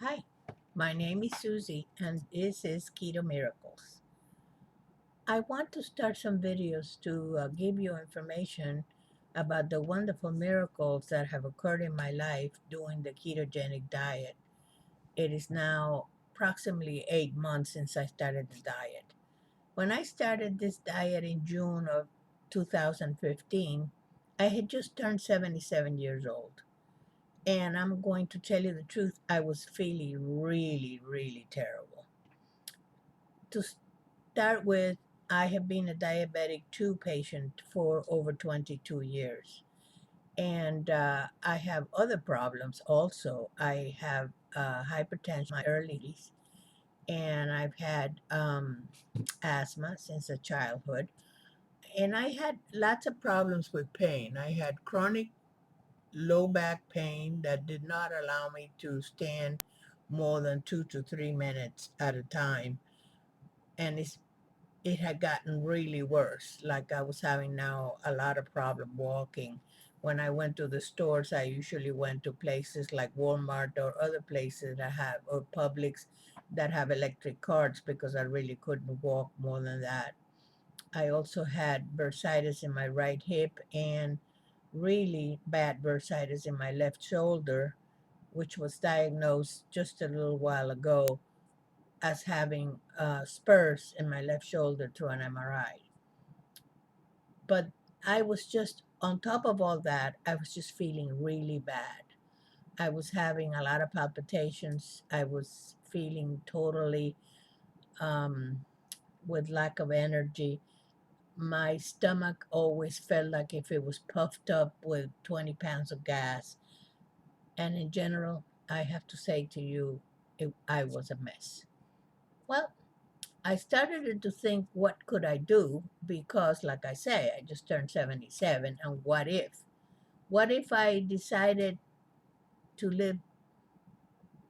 Hi, my name is Susie, and this is Keto Miracles. I want to start some videos to give you information about the wonderful miracles that have occurred in my life doing the ketogenic diet. It is now approximately 8 months since I started the diet. When I started this diet in June of 2015, I had just turned 77 years old. And I'm going to tell you the truth, I was feeling really, really terrible. To start with, I have been a diabetic 2 patient for over 22 years. And I have other problems also. I have hypertension in my early 80s, and I've had asthma since a childhood. And I had lots of problems with pain. I had chronic low back pain that did not allow me to stand more than 2 to 3 minutes at a time. And it had gotten really worse. Like I was having now a lot of problem walking. When I went to the stores, I usually went to places like Walmart or other places that have, or Publix that have electric carts because I really couldn't walk more than that. I also had bursitis in my right hip and really bad bursitis in my left shoulder, which was diagnosed just a little while ago as having spurs in my left shoulder through an MRI. But I was just, on top of all that, I was just feeling really bad. I was having a lot of palpitations. I was feeling totally um, with lack of energy. My stomach always felt like if it was puffed up with 20 pounds of gas. And in general, I have to say to you, I was a mess. Well, I started to think, what could I do? Because, like I say, I just turned 77. And what if? What if I decided to live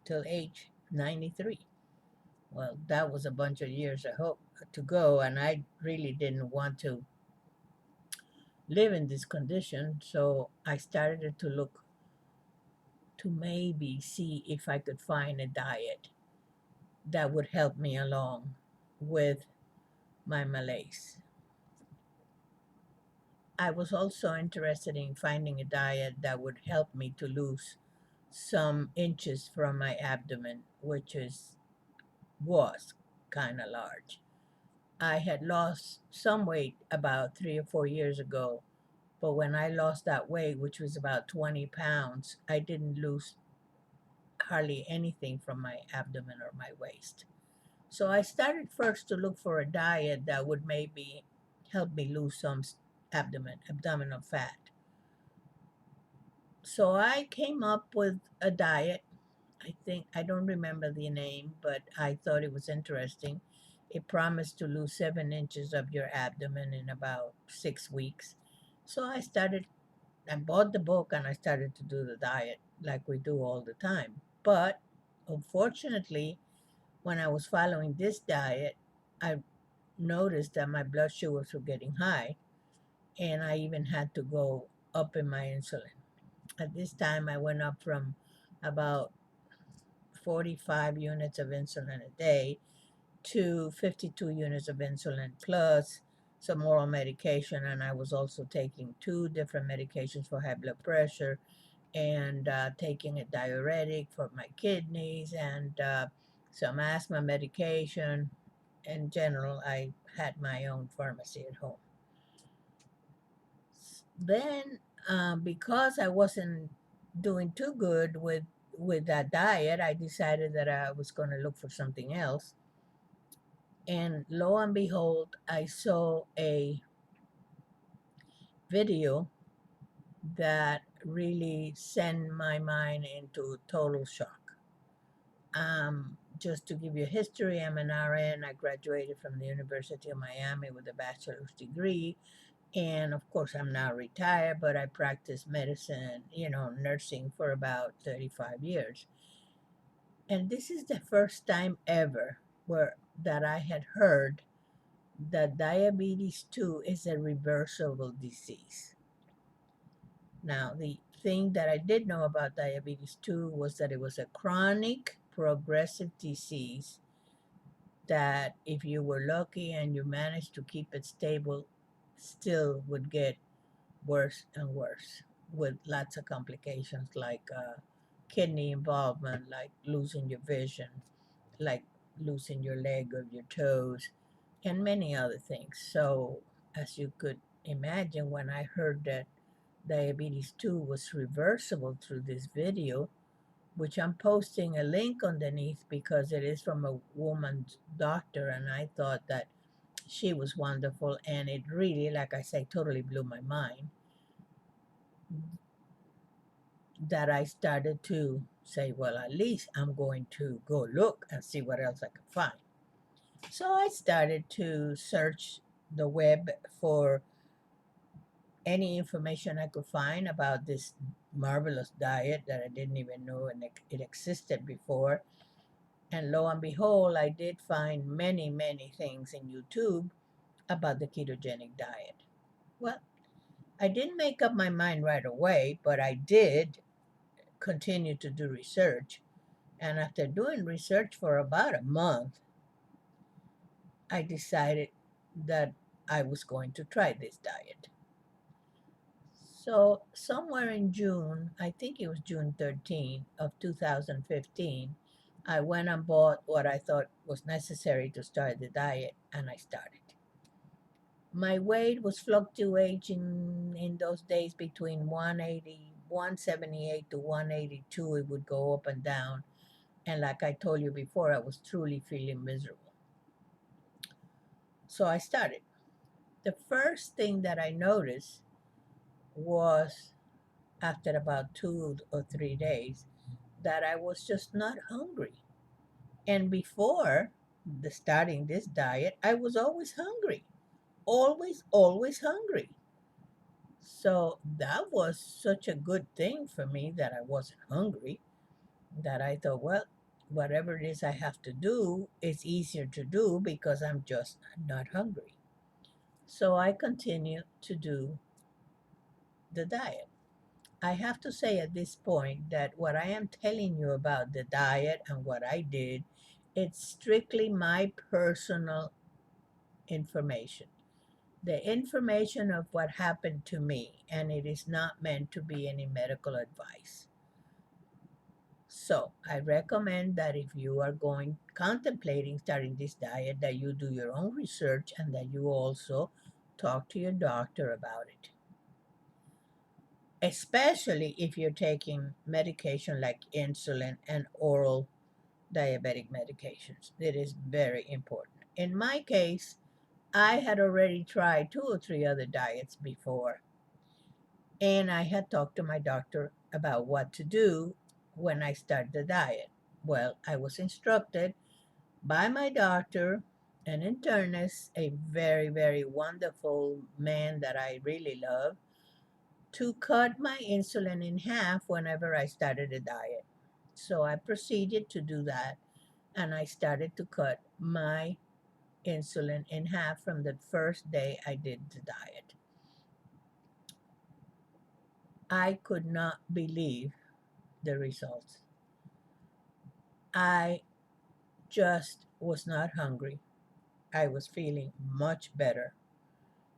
till age 93? Well, that was a bunch of years to go, and I really didn't want to live in this condition. So I started to look to maybe see if I could find a diet that would help me along with my malaise. I was also interested in finding a diet that would help me to lose some inches from my abdomen, which was kind of large. I had lost some weight about 3 or 4 years ago, but when I lost that weight, which was about 20 pounds, I didn't lose hardly anything from my abdomen or my waist. So I started first to look for a diet that would maybe help me lose some abdominal fat. So I came up with a diet. I don't remember the name, but I thought it was interesting. It promised to lose 7 inches of your abdomen in about 6 weeks. So I bought the book and I started to do the diet like we do all the time. But unfortunately, when I was following this diet, I noticed that my blood sugars were getting high, and I even had to go up in my insulin. At this time, I went up from about 45 units of insulin a day to 52 units of insulin plus some oral medication. And I was also taking 2 different medications for high blood pressure and taking a diuretic for my kidneys and some asthma medication. In general, I had my own pharmacy at home. Then, because I wasn't doing too good with that diet, I decided that I was going to look for something else. And lo and behold, I saw a video that really sent my mind into total shock. Just to give you history, I'm an RN. I graduated from the University of Miami with a bachelor's degree. And of course, I'm now retired, but I practiced medicine, nursing for about 35 years. And this is the first time ever that I had heard that diabetes 2 is a reversible disease. Now, the thing that I did know about diabetes 2 was that it was a chronic progressive disease that if you were lucky and you managed to keep it stable, still would get worse and worse with lots of complications like kidney involvement, like losing your vision, like losing your leg or your toes, and many other things. So, as you could imagine, when I heard that diabetes 2 was reversible through this video, which I'm posting a link underneath because it is from a woman's doctor, and I thought that she was wonderful, and it really, like I say, totally blew my mind, that I started to say, well, at least I'm going to go look and see what else I can find. So I started to search the web for any information I could find about this marvelous diet that I didn't even know it existed before. And lo and behold, I did find many, many things in YouTube about the ketogenic diet. Well, I didn't make up my mind right away, but I did continue to do research. And after doing research for about a month, I decided that I was going to try this diet. So, somewhere in June, I think it was June 13th of 2015, I went and bought what I thought was necessary to start the diet, and I started. My weight was fluctuating in those days between 180, 178 to 182. It would go up and down. And like I told you before, I was truly feeling miserable. So I started. The first thing that I noticed was after about 2 or 3 days that I was just not hungry. And before starting this diet, I was always hungry. Always, always hungry. So that was such a good thing for me that I wasn't hungry, that I thought, well, whatever it is I have to do, it's easier to do because I'm just not hungry. So I continue to do the diet. I have to say at this point that what I am telling you about the diet and what I did, it's strictly my personal information. The information of what happened to me, and it is not meant to be any medical advice. So I recommend that if you are contemplating starting this diet, that you do your own research and that you also talk to your doctor about it. Especially if you're taking medication like insulin and oral diabetic medications. It is very important. In my case, I had already tried 2 or 3 other diets before, and I had talked to my doctor about what to do when I start the diet. Well, I was instructed by my doctor, an internist, a very, very wonderful man that I really love, to cut my insulin in half whenever I started a diet. So I proceeded to do that, and I started to cut my insulin in half from the first day I did the diet. I could not believe the results. I just was not hungry. I was feeling much better.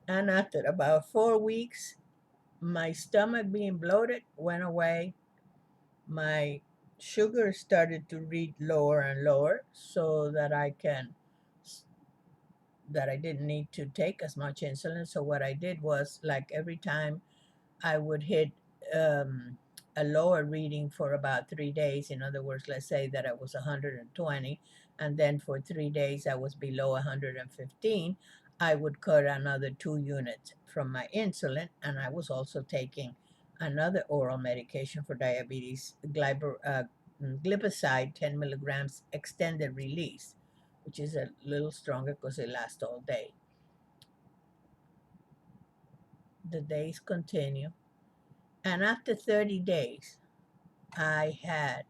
And after about 4 weeks, my stomach being bloated went away. My sugar started to read lower and lower so that I didn't need to take as much insulin. So what I did was, like, every time I would hit um, a lower reading for about 3 days. In other words, let's say that I was 120, and then for 3 days I was below 115. I would cut another 2 units from my insulin, and I was also taking another oral medication for diabetes, glipizide, 10 milligrams extended release, which is a little stronger because it lasts all day. The days continue, and after 30 days, I had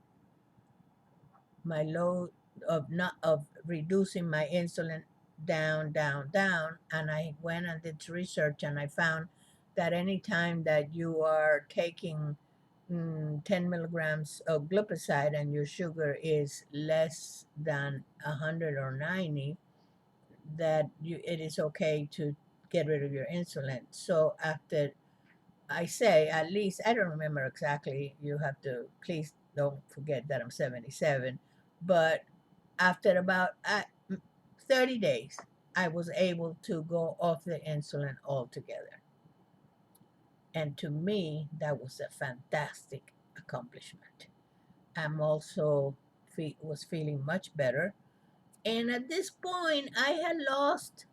my load of not of reducing my insulin down, down, down, and I went and did research, and I found that anytime that you are taking 10 milligrams of glipizide and your sugar is less than 100 or 90, that it is okay to get rid of your insulin. So after, I say, at least, I don't remember exactly, you have to, please don't forget that I'm 77, but after about 30 days, I was able to go off the insulin altogether. And to me, that was a fantastic accomplishment. I'm also was feeling much better. And at this point, I had lost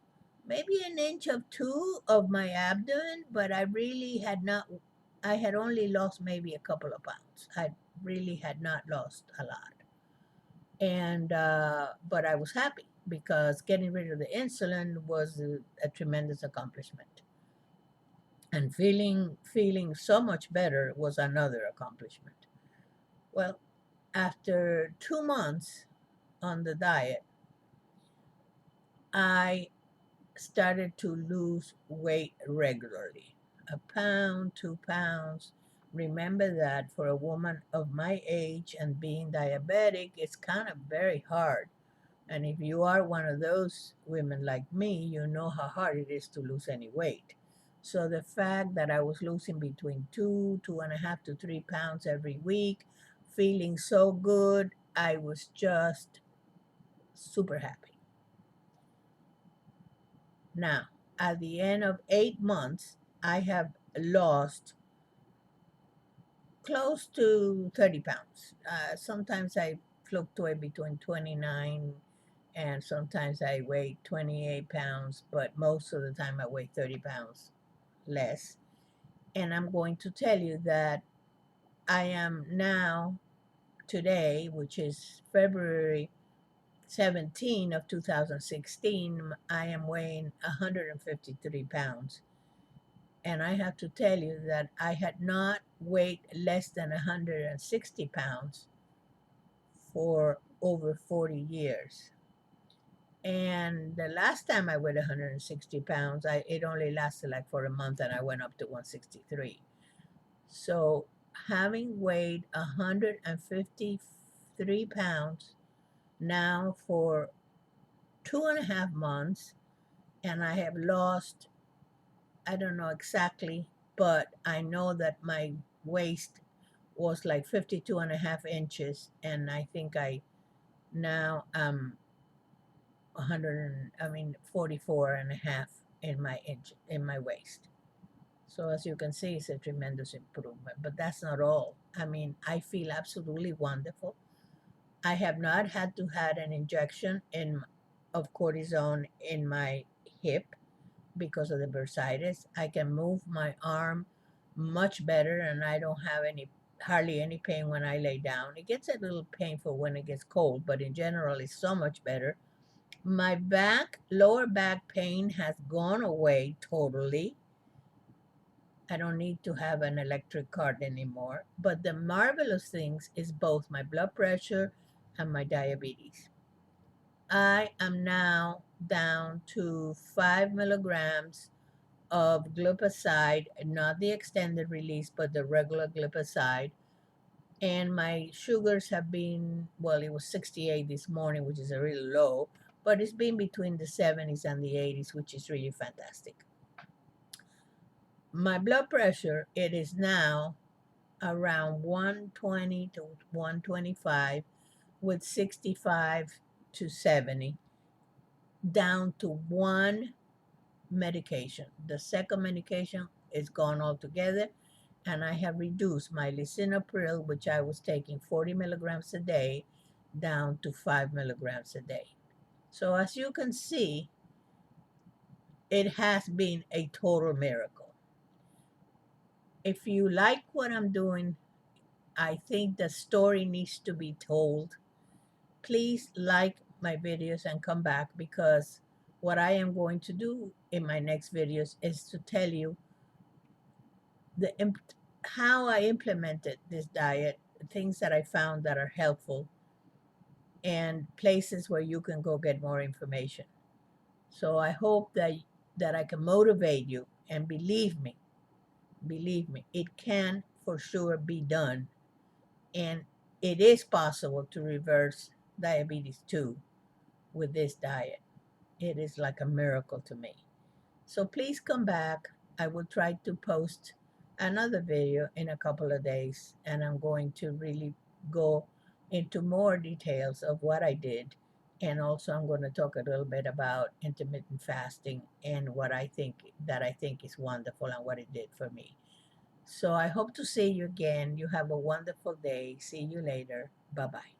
maybe an inch of two of my abdomen, but I really had not, I had only lost maybe a couple of pounds. I really had not lost a lot. And, but I was happy because getting rid of the insulin was a tremendous accomplishment. And feeling so much better was another accomplishment. Well, after 2 months on the diet, I started to lose weight regularly, a pound, 2 pounds. Remember that for a woman of my age and being diabetic, it's kind of very hard. And if you are one of those women like me, you know how hard it is to lose any weight. So the fact that I was losing between 2.5 to 3 pounds every week, feeling so good, I was just super happy. Now, at the end of 8 months, I have lost close to 30 pounds. Sometimes I fluctuate between 29 and sometimes I weigh 28 pounds, but most of the time I weigh 30 pounds less. And I'm going to tell you that I am now, today, which is February 17 of 2016, I am weighing 153 pounds. And I have to tell you that I had not weighed less than 160 pounds for over 40 years. And the last time I weighed 160 pounds, it only lasted like for a month and I went up to 163. So having weighed 153 pounds now for 2.5 months, and I have lost, I don't know exactly, but I know that my waist was like 52 and a half inches, and I think I now am 44 and a half in my waist. So as you can see, it's a tremendous improvement, but that's not all. I mean, I feel absolutely wonderful. I have not had to had an injection of cortisone in my hip because of the bursitis. I can move my arm much better, and I don't have hardly any pain when I lay down. It gets a little painful when it gets cold, but in general, it's so much better. My lower back pain has gone away totally. I don't need to have an electric cart anymore. But the marvelous things is both my blood pressure and my diabetes. I am now down to 5 milligrams of glipizide, not the extended release, but the regular glipizide. And my sugars have been, well, it was 68 this morning, which is a really low, but it's been between the 70s and the 80s, which is really fantastic. My blood pressure, it is now around 120 to 125 with 65 to 70, down to one medication. The second medication is gone altogether, and I have reduced my lisinopril, which I was taking 40 milligrams a day, down to 5 milligrams a day. So as you can see, it has been a total miracle. If you like what I'm doing, I think the story needs to be told. Please like my videos and come back, because what I am going to do in my next videos is to tell you how I implemented this diet, things that I found that are helpful, and places where you can go get more information. So I hope that I can motivate you, and believe me, it can for sure be done. And it is possible to reverse diabetes too with this diet. It is like a miracle to me. So please come back. I will try to post another video in a couple of days, and I'm going to really go into more details of what I did. And also I'm going to talk a little bit about intermittent fasting and what I think is wonderful and what it did for me. So I hope to see you again. You have a wonderful day. See you later. Bye-bye.